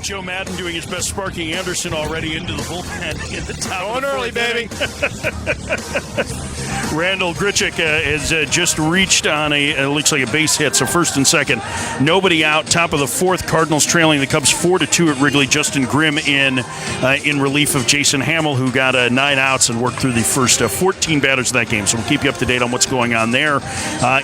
Joe Madden doing his best Sparky Anderson already into the bullpen in the top. Going early, baby. Randall Grichuk has just reached on it looks like a base hit, so first and second. Nobody out. Top of the fourth, Cardinals trailing the Cubs 4-2 at Wrigley. Justin Grimm in relief of Jason Hamill, who got 9 outs and worked through the first 14 batters of that game. So we'll keep you up to date on what's going on there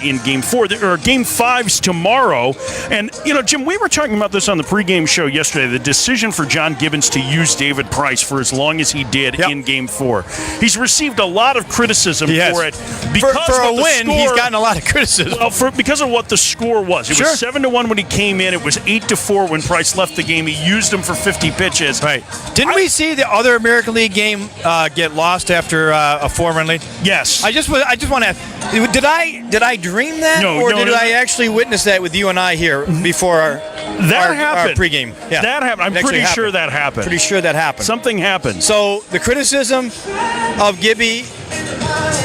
in Game 4. There are Game 5s tomorrow. And, Jim, we were talking about this on the pregame show yesterday, the decision for John Gibbons to use David Price for as long as he did in Game 4. He's received a lot of criticism for it. For a win, he's gotten a lot of criticism. Well, because of what the score was. It was 7-1 when he came in. It was 8-4 when Price left the game. He used him for 50 pitches. Right. Didn't we see the other American League game get lost after a 4-run lead? Yes. I just want to. Did I dream that, No, did I actually witness that with you and I here before our pregame? Yeah, that happened. I'm pretty sure that happened. Pretty sure that happened. Something happened. So the criticism of Gibby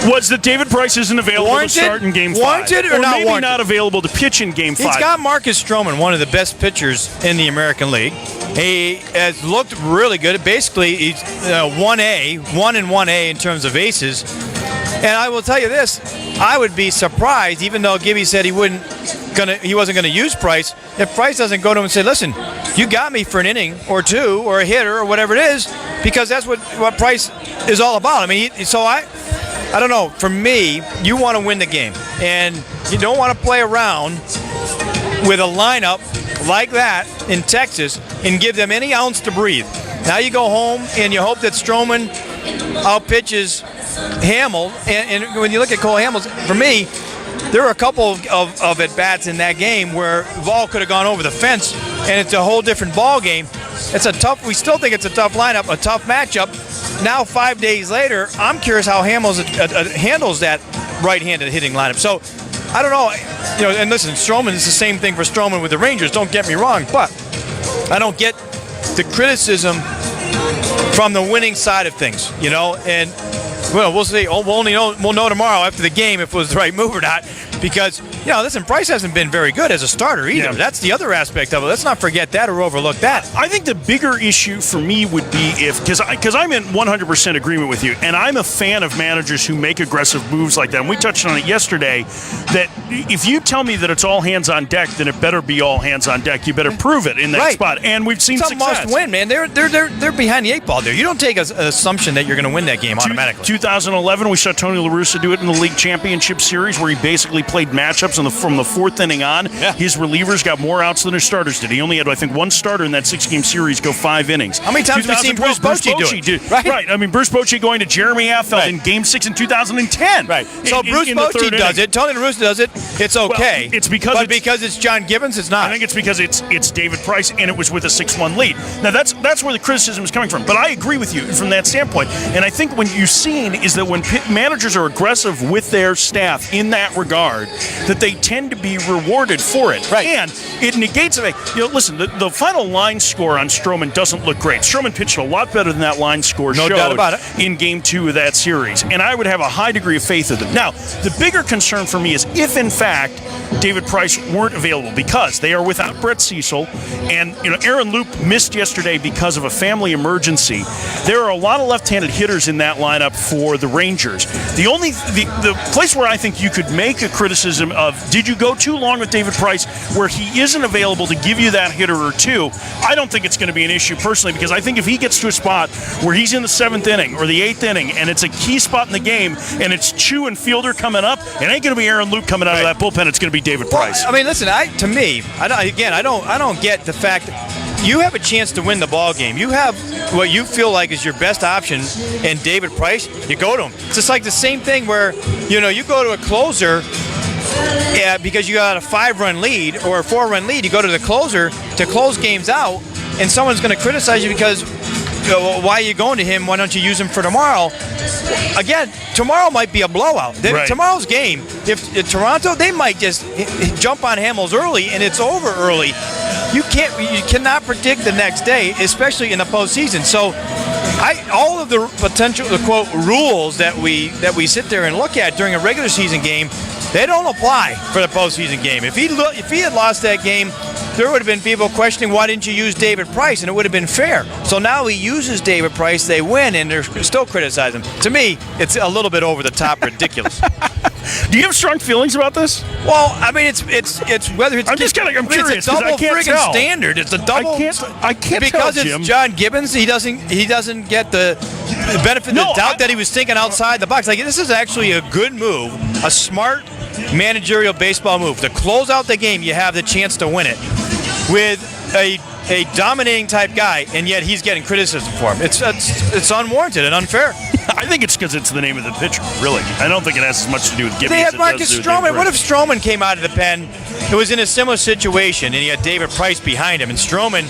was that David Price isn't available to start in Game 5. Warranted or not maybe warranted? Not available to pitch in Game 5. He's got Marcus Stroman, one of the best pitchers in the American League. He has looked really good. Basically, he's 1-1A in terms of aces. And I will tell you this, I would be surprised, even though Gibby said he wasn't going to use Price, if Price doesn't go to him and say, listen, you got me for an inning or two or a hitter or whatever it is, because that's what Price is all about. I mean, I don't know. For me, you want to win the game, and you don't want to play around with a lineup like that in Texas and give them any ounce to breathe. Now you go home and you hope that Stroman outpitches Hamill, and when you look at Cole Hamels, for me, there were a couple of at-bats in that game where the ball could have gone over the fence, and it's a whole different ball game. We still think it's a tough lineup, a tough matchup. Now, 5 days later, I'm curious how Hamels handles that right-handed hitting lineup. So, I don't know. And listen, Stroman is the same thing for Stroman with the Rangers. Don't get me wrong, but I don't get the criticism from the winning side of things. And we'll see. We'll know tomorrow after the game if it was the right move or not. Because, listen, Price hasn't been very good as a starter either. Yeah. That's the other aspect of it. Let's not forget that or overlook that. I think the bigger issue for me would be because I'm in 100% agreement with you, and I'm a fan of managers who make aggressive moves like that. And we touched on it yesterday, that if you tell me that it's all hands on deck, then it better be all hands on deck. You better prove it in that spot. And we've seen it's success. It's a must win, man. They're behind the 8 ball there. You don't take an assumption that you're going to win that game automatically. 2011, we saw Tony La Russa do it in the League Championship Series, where he basically played matchups from the 4th inning on. Yeah. His relievers got more outs than his starters did. He only had, I think, one starter in that 6-game series go 5 innings. How many times have we seen Bruce Bochy do it? Right. I mean, Bruce Bochy going to Jeremy Affeldt in Game 6 in 2010. Right. So Bruce Bochy does it. Tony La Russa does it. It's okay. Well, because it's John Gibbons, it's not. I think it's because it's David Price, and it was with a 6-1 lead. Now, that's where the criticism is coming from. But I agree with you from that standpoint. And I think what you've seen is that when managers are aggressive with their staff in that regard, that they tend to be rewarded for it. Right. And it negates it. Listen, the final line score on Stroman doesn't look great. Stroman pitched a lot better than that line score showed doubt about it. in Game 2 of that series. And I would have a high degree of faith in them. Now, the bigger concern for me is if, in fact, David Price weren't available, because they are without Brett Cecil, and Aaron Loop missed yesterday because of a family emergency. There are a lot of left-handed hitters in that lineup for the Rangers. The place where I think you could make a criticism of, did you go too long with David Price where he isn't available to give you that hitter or two? I don't think it's going to be an issue personally, because I think if he gets to a spot where he's in the 7th inning or the 8th inning and it's a key spot in the game and it's Chu and Fielder coming up, it ain't going to be Aaron Luke coming out of that bullpen. It's going to be David Price. Well, I mean, listen, I don't get the fact that you have a chance to win the ball game. You have what you feel like is your best option in David Price. You go to him. It's just like the same thing where, you go to a closer because you got a 5-run lead or a 4-run lead. You go to the closer to close games out, and someone's going to criticize you because why are you going to him? Why don't you use him for tomorrow? Again, tomorrow might be a blowout. Right. Tomorrow's game, if Toronto, they might just jump on Hamels early and it's over early. You cannot predict the next day, especially in the postseason. So, all of the potential, the quote, rules that we sit there and look at during a regular season game, they don't apply for the postseason game. If he had lost that game there would have been people questioning why didn't you use David Price, and it would have been fair. So now he uses David Price, they win, and they're still criticizing him. To me, it's a little bit over the top, ridiculous. Do you have strong feelings about this? Well, I mean, it's whether it's. I'm curious. It's a double friggin' standard. It's a double. I can't because tell, Jim. It's John Gibbons. He doesn't get the benefit of the doubt that he was thinking outside the box. Like, this is actually a good move, a smart managerial baseball move. To close out the game, you have the chance to win it with a dominating type guy, and yet he's getting criticism for him. It's unwarranted and unfair. I think it's because it's the name of the pitcher, really. I don't think it has as much to do with Gibby. They as had it Marcus does Stroman. What if Stroman came out of the pen? It was in a similar situation, and he had David Price behind him, and Stroman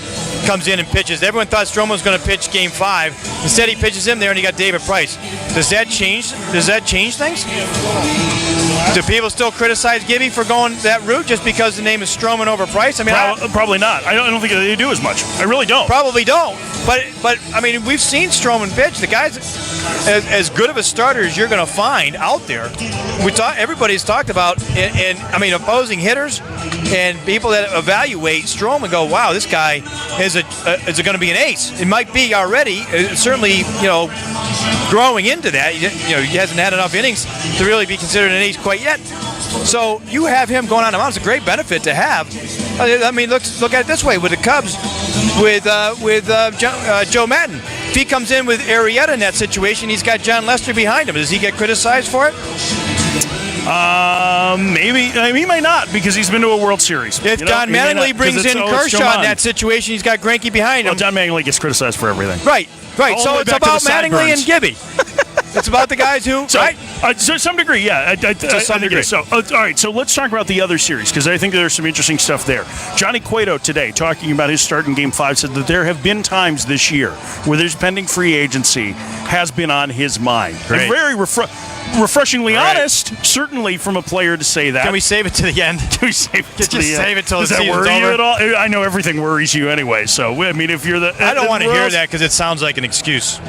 comes in and pitches. Everyone thought Stroman was going to pitch Game 5. Instead, he pitches him there, and he got David Price. Does that change things? Do people still criticize Gibby for going that route just because the name is Stroman over Price? I mean, probably not. I don't think they do as much. I really don't. Probably don't. But I mean, we've seen Stroman pitch. The guy's as good of a starter as you're going to find out there. Everybody's talked about, and I mean, opposing hitters and people that evaluate Stroman go, wow, this guy is going to be an ace. It might be already. Certainly, growing into that. He hasn't had enough innings to really be considered an ace quite yet. So you have him going on the mound. It's a great benefit to have. I mean, look at it this way with the Cubs, with Joe Madden. If he comes in with Arrieta in that situation, he's got John Lester behind him. Does he get criticized for it? Maybe. I mean, he might not because he's been to a World Series. If Don Mattingly brings in Kershaw in that situation, he's got Greinke behind him. Well, Don Mattingly gets criticized for everything. Right. So it's about Mattingly and Gibby. It's about the guys who, right? To some degree, yeah. To some degree. So, all right, so let's talk about the other series because I think there's some interesting stuff there. Johnny Cueto today, talking about his start in Game 5, said that there have been times this year where there's pending free agency has been on his mind. Great. Very refreshingly honest, certainly from a player to say that. Can we save it to the end? Can we save it to the end? Just save it till the season's over. Does that worry you at all? I know everything worries you anyway, so, I mean, if you're the... I don't want to hear that because it sounds like an excuse.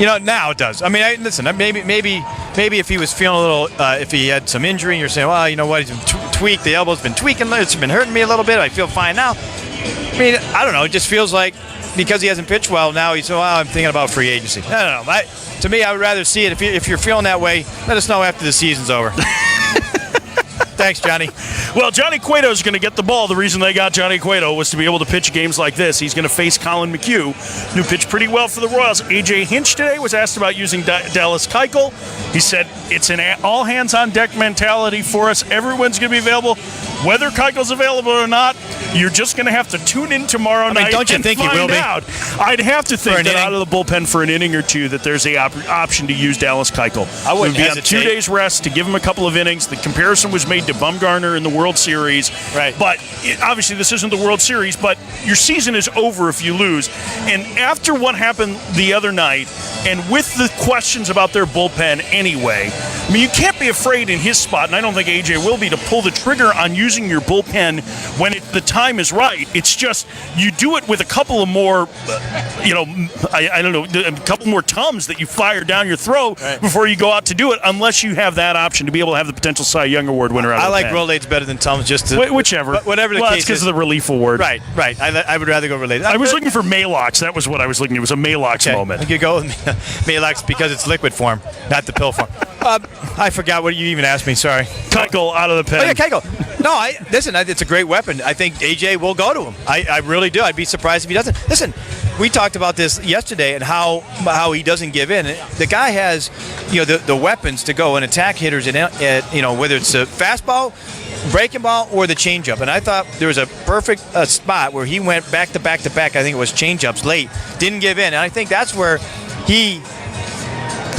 Now it does. I mean, listen. Maybe if he was feeling a little, if he had some injury, and you're saying, well, you know what, he's been tweaked. The elbow's been tweaking. It's been hurting me a little bit. I feel fine now. I mean, I don't know. It just feels like because he hasn't pitched well now, he's I'm thinking about free agency. I don't know. To me, I would rather see it. If you're feeling that way, let us know after the season's over. Thanks, Johnny. Well, Johnny Cueto is going to get the ball. The reason they got Johnny Cueto was to be able to pitch games like this. He's going to face Colin McHugh, who pitched pretty well for the Royals. A.J. Hinch today was asked about using Dallas Keuchel. He said, it's an all-hands-on-deck mentality for us. Everyone's going to be available. Whether Keuchel's available or not, you're just going to have to tune in tomorrow night don't you and think find he will be? out. I'd have to think that out of the bullpen for an inning or two that there's a option to use Dallas Keuchel. I wouldn't be on 2 days rest to give him a couple of innings. The comparison was made to Bumgarner in the World Series. Right. But obviously this isn't the World Series, but your season is over if you lose. And after what happened the other night, and with the questions about their bullpen anyway, I mean, you can't be afraid in his spot, and I don't think AJ will be, to pull the trigger on using your bullpen when the time is right. It's just you do it with a couple of more, I don't know, a couple more Tums that you fire down your throat before you go out to do it, unless you have that option to be able to have the potential Cy Young Award winner out of I the like pen. Rolaids better than Tums, just to... Whichever. Whatever the case case because is. of the relief award. Right. I would rather go Rolaids. I was looking for Malox. That was what I was looking. It was a Malox moment. You could go with Malox because it's liquid form, not the pill form. I forgot what you even asked me. Sorry. Keuchel out of the pen. Oh, yeah, Keuchel. No, listen, it's a great weapon. I think AJ will go to him. I really do. I'd be surprised if he doesn't. Listen, we talked about this yesterday and how he doesn't give in. The guy has, the weapons to go and attack hitters at whether it's a fastball, breaking ball, or the changeup. And I thought there was a perfect spot where he went back to back to back. I think it was changeups late, didn't give in, and I think that's where he.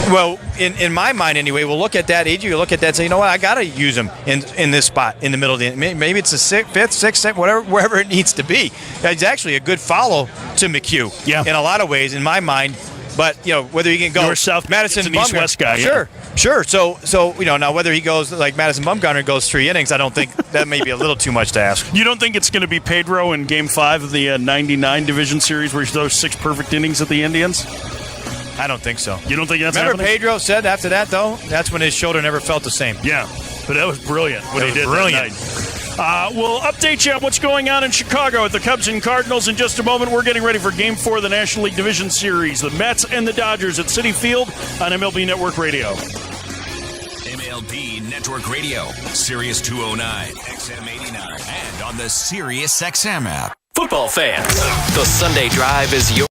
Well, in my mind anyway, we'll look at that. AJ will look at that and say, you know what, I got to use him in this spot in the middle of the inning. Maybe it's the fifth, sixth, wherever it needs to be. It's actually a good follow to McHugh in a lot of ways in my mind. But, whether he can go North, South, Madison East, West guy. Sure. So now whether he goes like Madison Bumgarner goes 3 innings, I don't think that may be a little too much to ask. You don't think it's going to be Pedro in Game 5 of the 99 Division Series where he throws 6 perfect innings at the Indians? I don't think so. You don't think that's Remember happening? Pedro said after that, though, that's when his shoulder never felt the same. Yeah, but that was brilliant what he did that night. We'll update you on what's going on in Chicago at the Cubs and Cardinals in just a moment. We're getting ready for Game 4 of the National League Division Series. The Mets and the Dodgers at Citi Field on MLB Network Radio. MLB Network Radio, Sirius 209, XM 89, and on the SiriusXM app. Football fans, the Sunday Drive is your